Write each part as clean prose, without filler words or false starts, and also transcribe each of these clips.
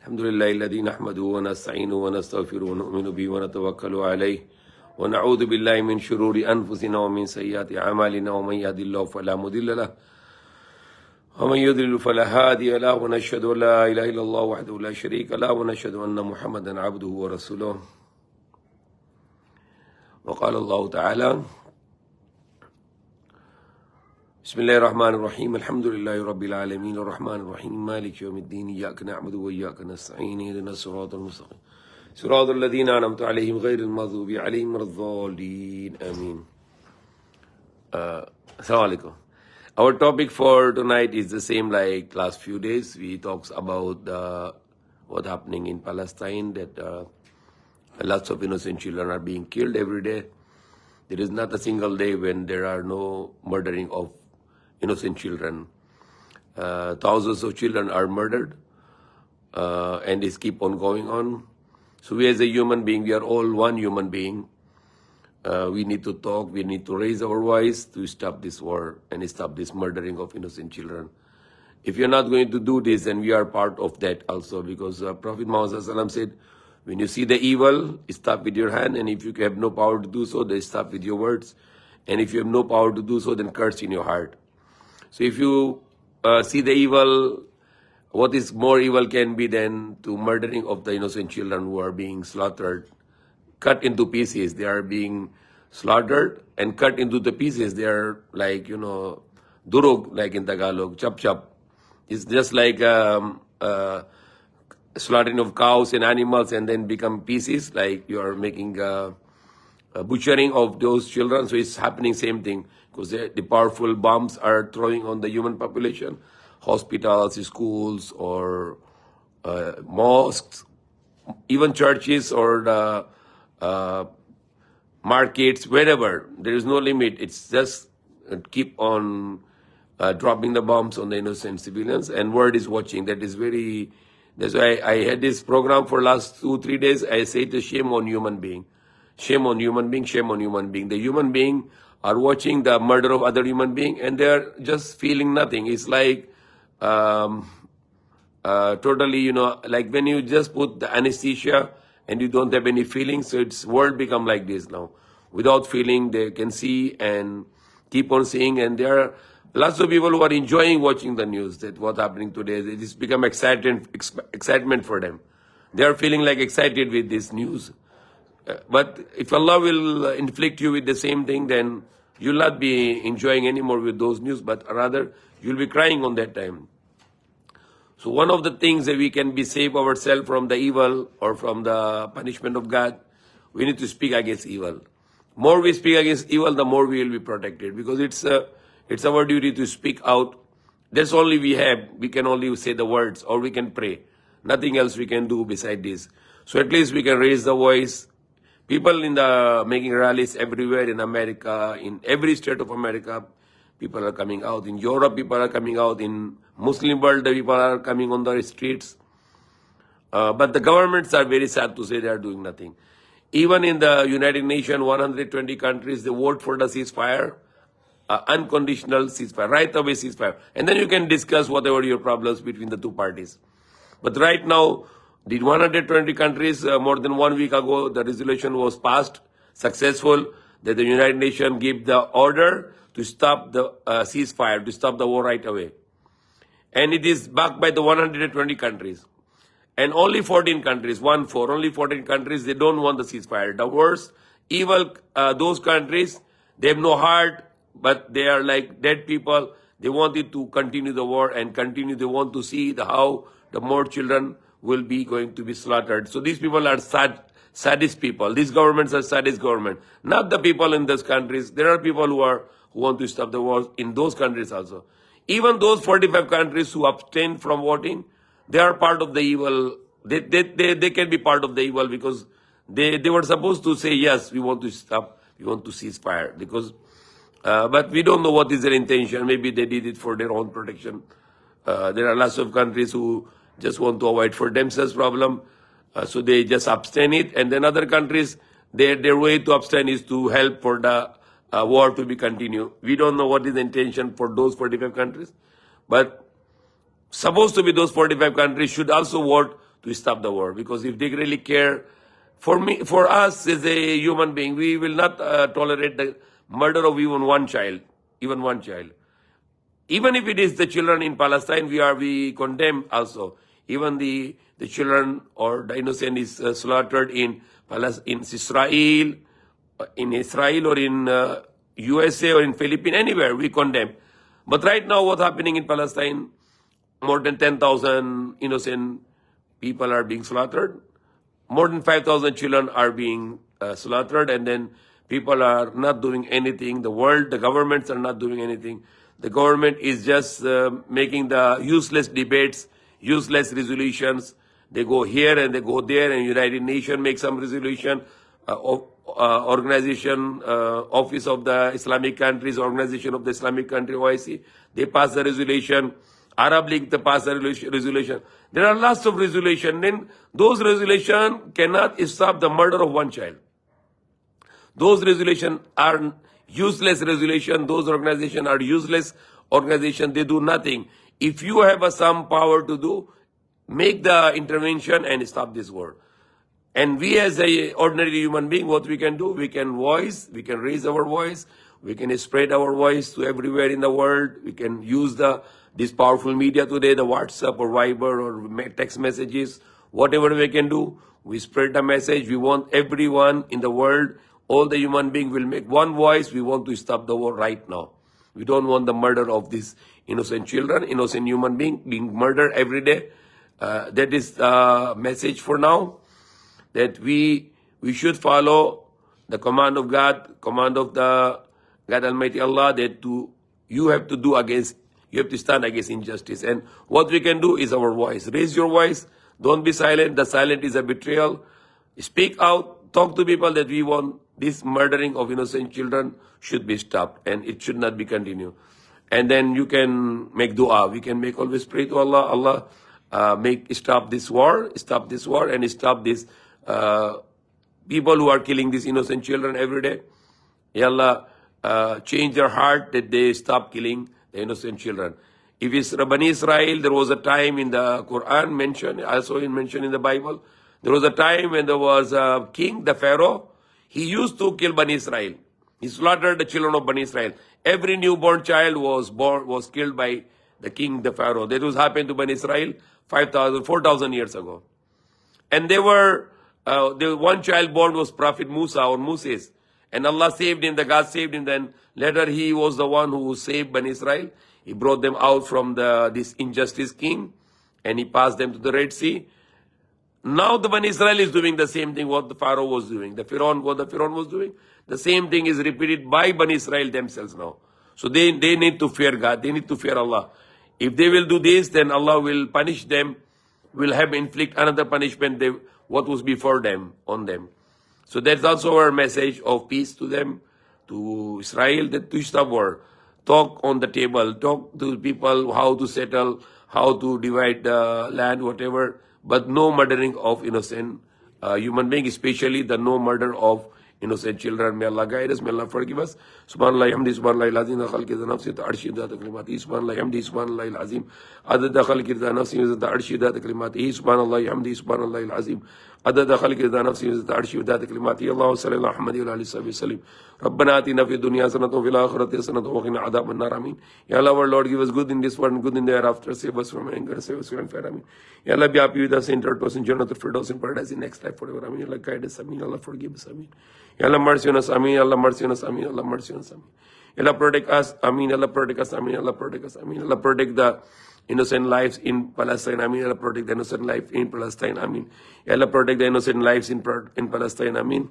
الحمد لله الذي نحمده ونستعينه ونستغفره ونؤمن به ونتوكل عليه ونعوذ بالله من شرور أنفسنا ومن سيئات أعمالنا ومن يهد الله فلا مضل له ومن يضلل فلا هادي له ونشهد أن لا إله إلا الله وحده لا شريك له ونشهد أن محمدا عبده ورسوله وقال الله تعالى بسم الله الرحمن الرحيم الحمد لله رب العالمين الرحمن الرحيم مالك يوم الدين إياك نعبد وإياك نستعين اهدنا الصراط المستقيم صراط الذين أنعمت عليهم غير المغضوب عليهم ولا الضالين آمين. Assalamu alaikum. Our topic for tonight is the same like last few days. We talks about what happening in Palestine, that lots of innocent children are being killed every day. There is not a single day when there are no murdering of innocent children. Thousands of children are murdered, and this keep on going on. So we as a human being, we are all one human being. We need to talk, we need to raise our voice to stop this war and stop this murdering of innocent children. If you're not going to do this, then we are part of that also, because Prophet Muhammad said, when you see the evil, stop with your hand, and if you have no power to do so, then stop with your words. And if you have no power to do so, then curse in your heart. So if you see the evil, what is more evil can be than to murdering of the innocent children who are being slaughtered, cut into pieces. They are being slaughtered and cut into the pieces. They are like, durog, like in Tagalog, chop chop. It's just like slaughtering of cows and animals and then become pieces, like you are making a butchering of those children. So it's happening same thing, because the powerful bombs are throwing on the human population, hospitals, schools, or mosques, even churches or the markets, wherever. There is no limit. It's just keep on dropping the bombs on the innocent civilians, and world is watching. That's why I had this program for last 2-3 days. I say the shame on human being. Shame on human being, shame on human being. The human being are watching the murder of other human being, and they're just feeling nothing. It's like totally, like when you just put the anesthesia and you don't have any feelings. So it's world become like this now. Without feeling, they can see and keep on seeing, and there are lots of people who are enjoying watching the news, that what's happening today. It has become excitement for them. They are feeling like excited with this news. But if Allah will inflict you with the same thing, then you'll not be enjoying anymore with those news, but rather you'll be crying on that time. So one of the things that we can be save ourselves from the evil or from the punishment of God, we need to speak against evil. More we speak against evil, the more we will be protected, because it's our duty to speak out. That's all we have. We can only say the words, or we can pray. Nothing else we can do beside this. So at least we can raise the voice. People in the making rallies everywhere in America, in every state of America, people are coming out. In Europe, people are coming out. In Muslim world, the people are coming on the streets. But the governments are very sad to say they are doing nothing. Even in the United Nations, 120 countries, they vote for the ceasefire, unconditional ceasefire, right away ceasefire. And then you can discuss whatever your problems between the two parties. But right now, the 120 countries, more than 1 week ago, the resolution was passed, successful, that the United Nations give the order to stop the ceasefire, to stop the war right away. And it is backed by the 120 countries. And only 14 countries, only 14 countries, they don't want the ceasefire. The worst, evil, those countries, they have no heart, but they are like dead people. They wanted to continue the war and continue. They want to see how the more children will be going to be slaughtered. So these people are sadist people. These governments are sadist government. Not the people in those countries. There are people who want to stop the war in those countries also. Even those 45 countries who abstain from voting, they are part of the evil. They can be part of the evil, because they were supposed to say, yes, we want to stop, we want to cease fire. Because, but we don't know what is their intention. Maybe they did it for their own protection. There are lots of countries who just want to avoid for themselves problem. So they just abstain it. And then other countries, their way to abstain is to help for the war to be continued. We don't know what is the intention for those 45 countries. But supposed to be those 45 countries should also vote to stop the war. Because if they really care, for us as a human being, we will not tolerate the murder of even one child, even one child. Even if it is the children in Palestine, we condemn also. Even the children or the innocent is slaughtered in Israel, or in USA or in Philippines, anywhere we condemn. But right now, what's happening in Palestine? More than 10,000 innocent people are being slaughtered. More than 5,000 children are being slaughtered, and then people are not doing anything. The governments are not doing anything. The government is just making the useless debates, useless resolutions. They go here and they go there, and United Nations makes some resolution. Organization, Office of the Islamic Countries, Organization of the Islamic Country, OIC, they pass the resolution. Arab League, they pass the resolution. There are lots of resolutions. Then those resolutions cannot stop the murder of one child. Those resolutions are useless resolutions. Those organizations are useless organizations. They do nothing. If you have some power to do, make the intervention and stop this war. And we as a ordinary human being, what we can do, we can raise our voice, we can spread our voice to everywhere in the world. We can use this powerful media today, the WhatsApp or Viber or text messages, whatever we can do. We spread the message. We want everyone in the world, all the human beings will make one voice. We want to stop the war right now. We don't want the murder of these innocent children, innocent human beings being murdered every day. That is the message for now. That we should follow the command of God, command of the God Almighty Allah, that you have to stand against injustice. And what we can do is our voice. Raise your voice. Don't be silent. The silent is a betrayal. Speak out. Talk to people that we want this murdering of innocent children should be stopped and it should not be continued. And then you can make dua. We can always pray to Allah. Allah, stop this war, and stop this people who are killing these innocent children every day. Ya Allah, change their heart that they stop killing the innocent children. If it's Bani Israel, there was a time in the Quran mentioned in the Bible, there was a time when there was a king, the Pharaoh, he used to kill Bani Israel. He slaughtered the children of Bani Israel. Every newborn child was killed by the king, the Pharaoh. That was happened to Bani Israel 4,000 years ago. And they were, the one child born was Prophet Musa or Moses. And Allah saved him, the God saved him. Then later he was the one who saved Bani Israel. He brought them out from this injustice king, and he passed them to the Red Sea. Now the Bani Israel is doing the same thing what the Pharaoh was doing. What the Pharaoh was doing, the same thing is repeated by Bani Israel themselves now. So they need to fear God. They need to fear Allah. If they will do this, then Allah will punish them, will have inflict another punishment what was before them on them. So that's also our message of peace to them, to Israel, that to stop war. Talk on the table, talk to people how to settle, how to divide the land, whatever, but no murdering of innocent human beings, especially the no murder of innocent children. May Allah guide us, may Allah forgive us. Subhanallah, hamdi, subhanallah, al-azim, khalqi nafsi, ta'arshi, dhat kalimati, subhanallah, hamdi, subhanallah, al-azim, adad khalqi nafsi, ta'arshi, dhat kalimati, subhanallah, hamdi, subhanallah, al-azim, adad khalqi nafsi, ta'arshi, dhat kalimati, Allahu sallallahu alaihi wa sallam. Rabbana atina fi dunya hasanatan wa fil akhirati hasanatan wa qina adhaban nar. Amin. Ya Allah, our Lord, give us good in this world and good in the hereafter. Save us from anger, save us from fear. Amin. Ya Allah, be happy with us, enter us in Jannatul Firdaus in paradise in next life forever. Amin. Ya Allah, guide us. Amin. Allah, forgive us. Amin. Ya Allah, mercy on us. Amin. Ya Allah, mercy on us. Amin. Allah, mercy on us. Amin. Ya Allah, protect us. Amin. Allah, protect us. Amin. Allah, protect us. Amin. Allah, protect the innocent lives in Palestine. Amin. Allah, protect the innocent life in Palestine. Amin. Ya Allah, protect the innocent lives in Palestine. Amin.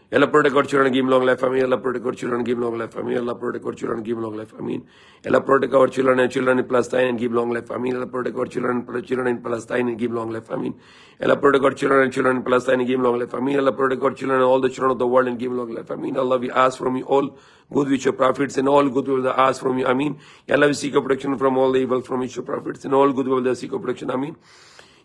Ya Allah, protect our children and give long life. Amin. Allah, protect our children and give long life. Amin. Allah, protect our children and give long life. Amin. Allah, protect our children in Palestine and give long life. Amin. Allah, protect our children in Palestine and give long life. Amin. Allah, protect our children in Palestine and give long life. Amin. Allah, protect our children and all the children of the world and give long life. Amin. Allah, we ask from you all good which your prophets and all good will ask from you. Amin. Ya Allah, we seek your protection from all the evil from which your prophets and all good will seek your protection. Amin.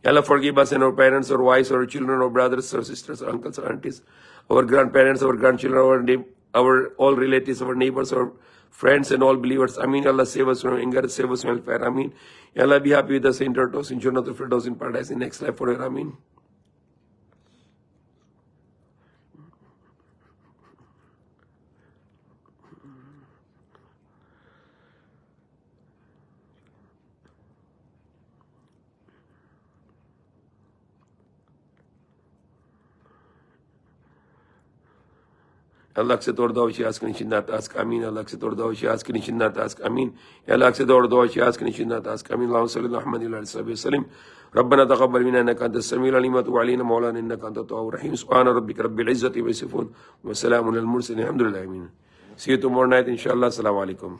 Ya Allah, forgive us and our parents, our wives, our children, our brothers, our sisters, our uncles, our aunties, our grandparents, our grandchildren, our all relatives, our neighbors, our friends and all believers. Ameen. Allah save us from anger, save us from hellfire. Ameen. Ya Allah, be happy with us in Turtos, in Jannatul Firdaus, in paradise, in next life forever. Ameen. Allah accept our dua, she ask, and she not ask. Ameen. Allah accept our dua, she ask, and she not ask. Ameen. Allah accept our dua, she ask, and she not ask. Ameen. Allahumma salli ala Muhammadin wa ala alihi wa sallam. ربنا تقبل منا انك انت السميع العليم وتب علينا مولانا انك انت التواب الرحيم سبحان ربك رب العزه عما يصفون وسلام على المرسلين الحمد لله. See you tomorrow night inshallah. Assalamu alaikum.